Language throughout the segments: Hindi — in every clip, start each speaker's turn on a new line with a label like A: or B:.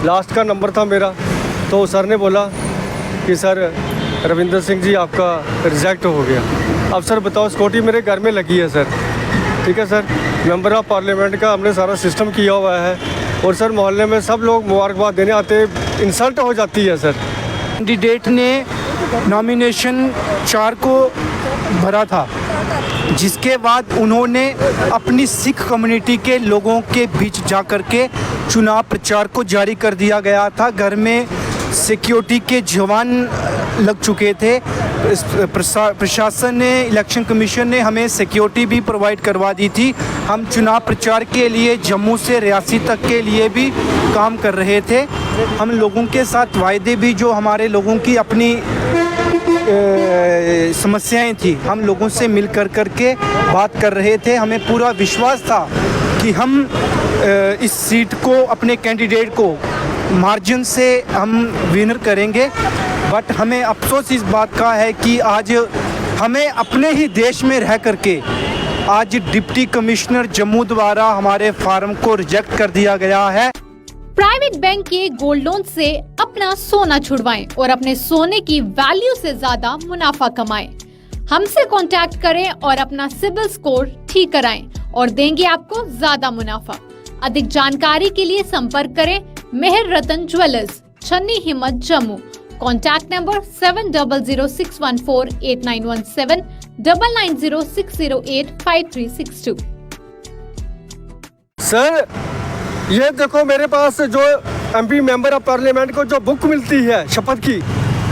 A: लास्ट का नंबर था मेरा। तो सर ने बोला कि सर रविंदर सिंह जी आपका रिजेक्ट हो गया। अब सर बताओ, सिक्योरिटी मेरे घर में लगी है सर, ठीक है सर। मेंबर ऑफ पार्लियामेंट का हमने सारा सिस्टम किया हुआ है और सर मोहल्ले में सब लोग मुबारकबाद देने आते, इंसल्ट हो जाती है सर।
B: कैंडिडेट ने नॉमिनेशन 4 को भरा था, जिसके बाद उन्होंने अपनी सिख कम्युनिटी के लोगों के बीच जा कर के चुनाव प्रचार को जारी कर दिया गया था। घर में सिक्योरिटी के जवान लग चुके थे। प्रशासन ने, इलेक्शन कमीशन ने हमें सिक्योरिटी भी प्रोवाइड करवा दी थी। हम चुनाव प्रचार के लिए जम्मू से रियासी तक के लिए भी काम कर रहे थे। हम लोगों के साथ वायदे भी, जो हमारे लोगों की अपनी समस्याएं थी, हम लोगों से मिल कर के बात कर रहे थे। हमें पूरा विश्वास था कि हम इस सीट को, अपने कैंडिडेट को मार्जिन से हम विनर करेंगे। बट हमें अफसोस इस बात का है कि आज हमें अपने ही देश में रह करके आज डिप्टी कमिश्नर जम्मू द्वारा हमारे फार्म को रिजेक्ट कर दिया गया है।
C: प्राइवेट बैंक के गोल्ड लोन से अपना सोना छुड़वाएं और अपने सोने की वैल्यू से ज्यादा मुनाफा कमाएं। हमसे कांटेक्ट करें और अपना सिबिल स्कोर ठीक कराएं और देंगे आपको ज्यादा मुनाफा। अधिक जानकारी के लिए संपर्क करें मेहर रतन ज्वेलर्स, छन्नी हिम्मत, जम्मू। Contact number 7006148917 9906085362।
A: सर ये देखो, मेरे पास जो एमपी मेंबर ऑफ पार्लियामेंट को जो बुक मिलती है शपथ की,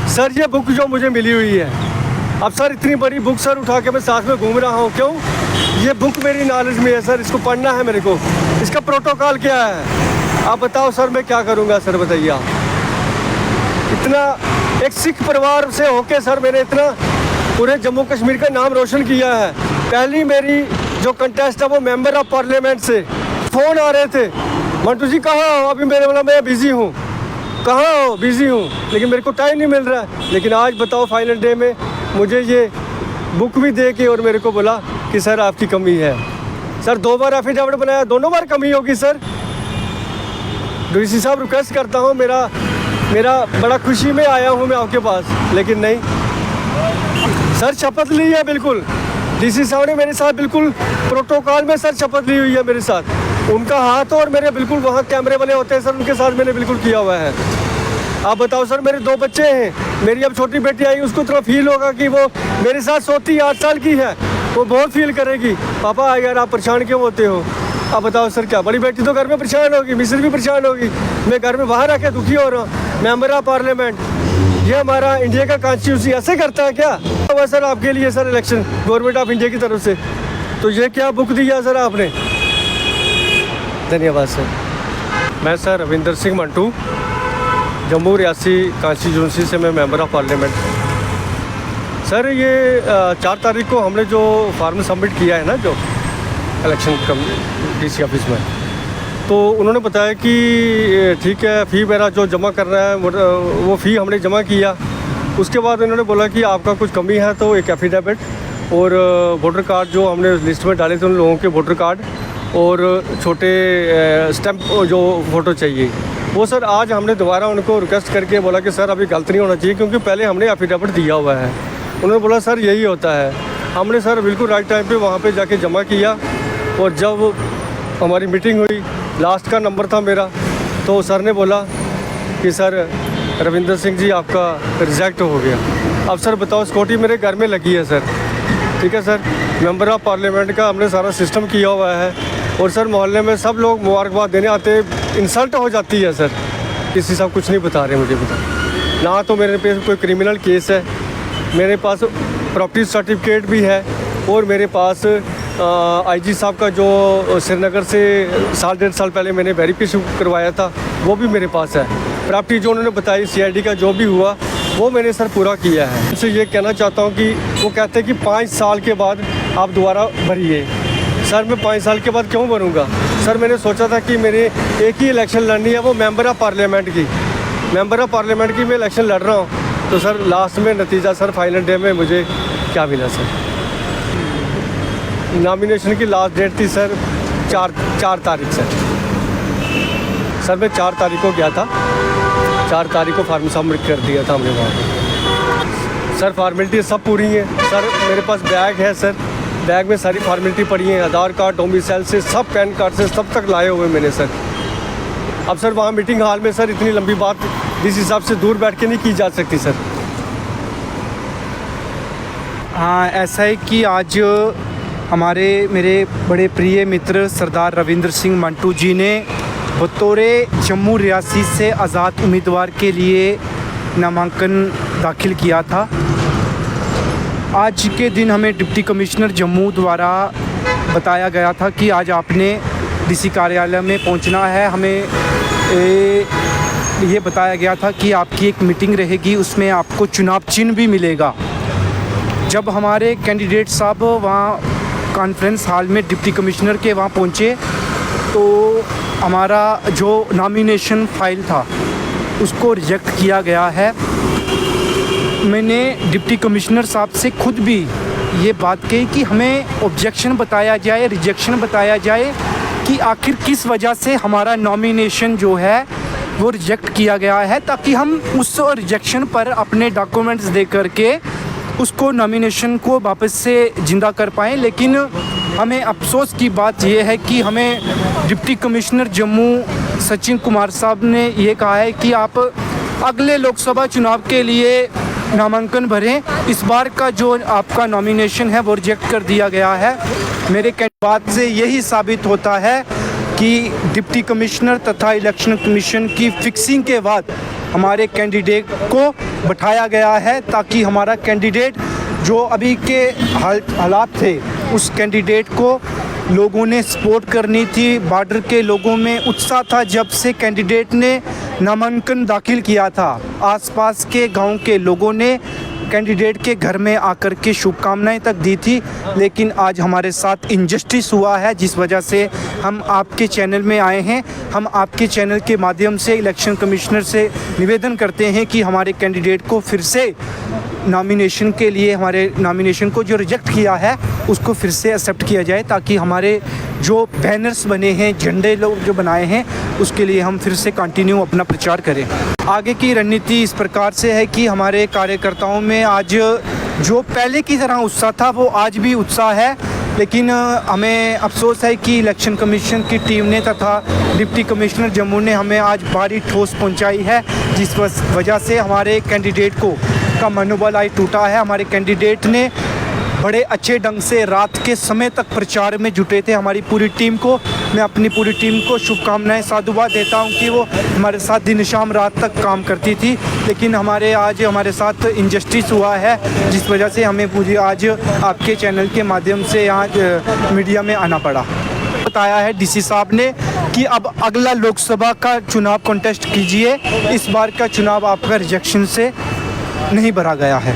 A: सर ये बुक जो मुझे मिली हुई है। अब सर इतनी बड़ी बुक सर उठा के मैं साथ में घूम रहा हूँ, क्यों? ये बुक मेरी नॉलेज में है सर, इसको पढ़ना है मेरे को। इसका प्रोटोकॉल क्या है आप बताओ सर, मैं क्या करूँगा सर, बताइए आप। इतना एक सिख परिवार से होके सर मैंने इतना पूरे जम्मू कश्मीर का नाम रोशन किया है। पहली मेरी जो कंटेस्ट है वो मेंबर ऑफ पार्लियामेंट से फ़ोन आ रहे थे, मंटू जी कहाँ हो? अभी मेरे बोला मैं बिज़ी हूँ। कहाँ हो? बिज़ी हूँ, लेकिन मेरे को टाइम नहीं मिल रहा है। लेकिन आज बताओ फाइनल डे में मुझे ये बुक भी दे के और मेरे को बोला कि सर आपकी कमी है। सर 2 बार एफिडेविट बनाया, दोनों बार कमी होगी सर। डीसी साहब रिक्वेस्ट करता हूँ, मेरा बड़ा खुशी में आया हूँ मैं आपके पास, लेकिन नहीं सर, शपथ ली है बिल्कुल। डीसी साहब ने मेरे साथ बिल्कुल प्रोटोकॉल में सर शपथ ली हुई है मेरे साथ। उनका हाथ और मेरे बिल्कुल वहाँ कैमरे वाले होते हैं सर, उनके साथ मैंने बिल्कुल किया हुआ है। आप बताओ सर, मेरे 2 बच्चे हैं, मेरी अब छोटी बेटी आई, उसको थोड़ा फील होगा कि वो मेरे साथ सोती 8 साल की है, वो बहुत फील करेगी पापा यार आप परेशान क्यों होते हो। अब बताओ सर, क्या बड़ी बेटी तो घर में परेशान होगी, मिस्र भी परेशान होगी, मैं घर में बाहर आके दुखी हो रहा हूँ। मेंबर ऑफ पार्लियामेंट, ये हमारा इंडिया का कॉन्स्टिट्यूंसी ऐसे करता है क्या? हुआ सर आपके लिए sir election government of India की तरफ से, तो ये क्या बुक दिया सर आपने? धन्यवाद सर। मैं सर रविंदर सिंह मंटू, जम्मू रियासी कॉन्स्टिट्यूंसी से मैं मेंबर ऑफ पार्लियामेंट। सर ये 4 तारीख को हमने जो फॉर्म सबमिट किया है ना, जो इलेक्शन डीसी ऑफिस में, तो उन्होंने बताया कि ठीक है फ़ी मेरा जो जमा करना है वो फ़ी हमने जमा किया। उसके बाद उन्होंने बोला कि आपका कुछ कमी है तो एक एफिडेविट और वोटर कार्ड जो हमने लिस्ट में डाले थे उन लोगों के वोटर कार्ड और छोटे स्टैम्प जो फ़ोटो चाहिए वो सर आज हमने दोबारा उनको रिक्वेस्ट करके बोला कि सर अभी गलत नहीं होना चाहिए, क्योंकि पहले हमने एफिडेविट दिया हुआ है। उन्होंने बोला सर यही होता है। हमने सर बिल्कुल राइट टाइम पे वहाँ पे जाके जमा किया और जब हमारी मीटिंग हुई, लास्ट का नंबर था मेरा, तो सर ने बोला कि सर रविंदर सिंह जी आपका रिजेक्ट हो गया। अब सर बताओ, सिक्योरिटी मेरे घर में लगी है सर, ठीक है सर। मेंबर ऑफ पार्लियामेंट का हमने सारा सिस्टम किया हुआ है और सर मोहल्ले में सब लोग मुबारकबाद देने आते, इंसल्ट हो जाती है सर। किसी साहब कुछ नहीं बता रहे मुझे, बता ना तो मेरे पे कोई क्रिमिनल केस है, मेरे पास प्रॉपर्टी सर्टिफिकेट भी है और मेरे पास आईजी साहब का जो श्रीनगर से 1.5 साल पहले मैंने वेरिफिकेशन करवाया था वो भी मेरे पास है। प्रॉपर्टी जो उन्होंने बताई सीआईडी का जो भी हुआ वो मैंने सर पूरा किया है। उनसे ये कहना चाहता हूँ कि वो कहते हैं कि 5 साल के बाद आप दोबारा भरिए। सर मैं 5 साल के बाद क्यों भरूँगा सर? मैंने सोचा था कि मेरे एक ही इलेक्शन लड़नी है, वो मेंबर ऑफ़ पार्लियामेंट की। मेंबर ऑफ़ पार्लियामेंट की मैं इलेक्शन लड़ रहा हूँ, तो सर लास्ट में नतीजा सर फाइनल डे में मुझे क्या मिला सर? नॉमिनेशन की लास्ट डेट थी सर 4 तारीख सर। सर मैं 4 तारीख को गया था, 4 तारीख को फॉर्म सबमिट कर दिया था हमने वहाँ पर। सर फॉर्मेलिटी सब पूरी हैं सर, मेरे पास बैग है सर, बैग में सारी फॉर्मेलिटी पड़ी हैं, आधार कार्ड, डोमिसाइल से सब, पैन कार्ड से सब तक लाए हुए मैंने सर। अब सर वहाँ मीटिंग हॉल में सर इतनी लंबी बात जिस हिसाब से दूर बैठ के नहीं की जा सकती सर।
B: हाँ, ऐसा है कि आज हमारे मेरे बड़े प्रिय मित्र सरदार रविंद्र सिंह मंटू जी ने बतौर जम्मू रियासी से आज़ाद उम्मीदवार के लिए नामांकन दाखिल किया था। आज के दिन हमें डिप्टी कमिश्नर जम्मू द्वारा बताया गया था कि आज आपने डीसी कार्यालय में पहुंचना है। हमें ये बताया गया था कि आपकी एक मीटिंग रहेगी, उसमें आपको चुनाव चिन्ह भी मिलेगा। जब हमारे कैंडिडेट साहब वहाँ कॉन्फ्रेंस हॉल में डिप्टी कमिश्नर के वहाँ पहुँचे तो हमारा जो नॉमिनेशन फाइल था उसको रिजेक्ट किया गया है। मैंने डिप्टी कमिश्नर साहब से खुद भी ये बात कही कि हमें ऑब्जेक्शन बताया जाए, रिजेक्शन बताया जाए कि आखिर किस वजह से हमारा नॉमिनेशन जो है वो रिजेक्ट किया गया है, ताकि हम उस रिजेक्शन पर अपने डॉक्यूमेंट्स दे करके उसको नॉमिनेशन को वापस से ज़िंदा कर पाएँ। लेकिन हमें अफसोस की बात यह है कि हमें डिप्टी कमिश्नर जम्मू सचिन कुमार साहब ने ये कहा है कि आप अगले लोकसभा चुनाव के लिए नामांकन भरें, इस बार का जो आपका नॉमिनेशन है वो रिजेक्ट कर दिया गया है। मेरे बात से यही साबित होता है कि डिप्टी कमिश्नर तथा इलेक्शन कमीशन की फिक्सिंग के बाद हमारे कैंडिडेट को बैठाया गया है, ताकि हमारा कैंडिडेट जो अभी के हालात थे उस कैंडिडेट को लोगों ने सपोर्ट करनी थी। बॉर्डर के लोगों में उत्साह था जब से कैंडिडेट ने नामांकन दाखिल किया था। आसपास के गांव के लोगों ने कैंडिडेट के घर में आकर के शुभकामनाएं तक दी थी, लेकिन आज हमारे साथ इनजस्टिस हुआ है, जिस वजह से हम आपके चैनल में आए हैं। हम आपके चैनल के माध्यम से इलेक्शन कमिश्नर से निवेदन करते हैं कि हमारे कैंडिडेट को फिर से नॉमिनेशन के लिए, हमारे नॉमिनेशन को जो रिजेक्ट किया है उसको फिर से एक्सेप्ट किया जाए, ताकि हमारे जो बैनर्स बने हैं, झंडे लोग जो बनाए हैं, उसके लिए हम फिर से कंटिन्यू अपना प्रचार करें। आगे की रणनीति इस प्रकार से है कि हमारे कार्यकर्ताओं में आज जो पहले की तरह उत्साह था वो आज भी उत्साह है, लेकिन हमें अफसोस है कि इलेक्शन कमीशन की टीम ने तथा डिप्टी कमिश्नर जम्मू ने हमें आज भारी ठोस पहुंचाई है, जिस वजह से हमारे कैंडिडेट का मनोबल आज टूटा है। हमारे कैंडिडेट ने बड़े अच्छे ढंग से रात के समय तक प्रचार में जुटे थे। हमारी पूरी टीम को, मैं अपनी पूरी टीम को शुभकामनाएं साधुवाद देता हूं कि वो हमारे साथ दिन शाम रात तक काम करती थी, लेकिन आज हमारे साथ इनजस्टिस हुआ है, जिस वजह से हमें पूरी आज आपके चैनल के माध्यम से यहाँ मीडिया में आना पड़ा। बताया है डीसी साहब ने कि अब अगला लोकसभा का चुनाव कॉन्टेस्ट कीजिए, इस बार का चुनाव आपका रिजेक्शन से नहीं भरा गया है।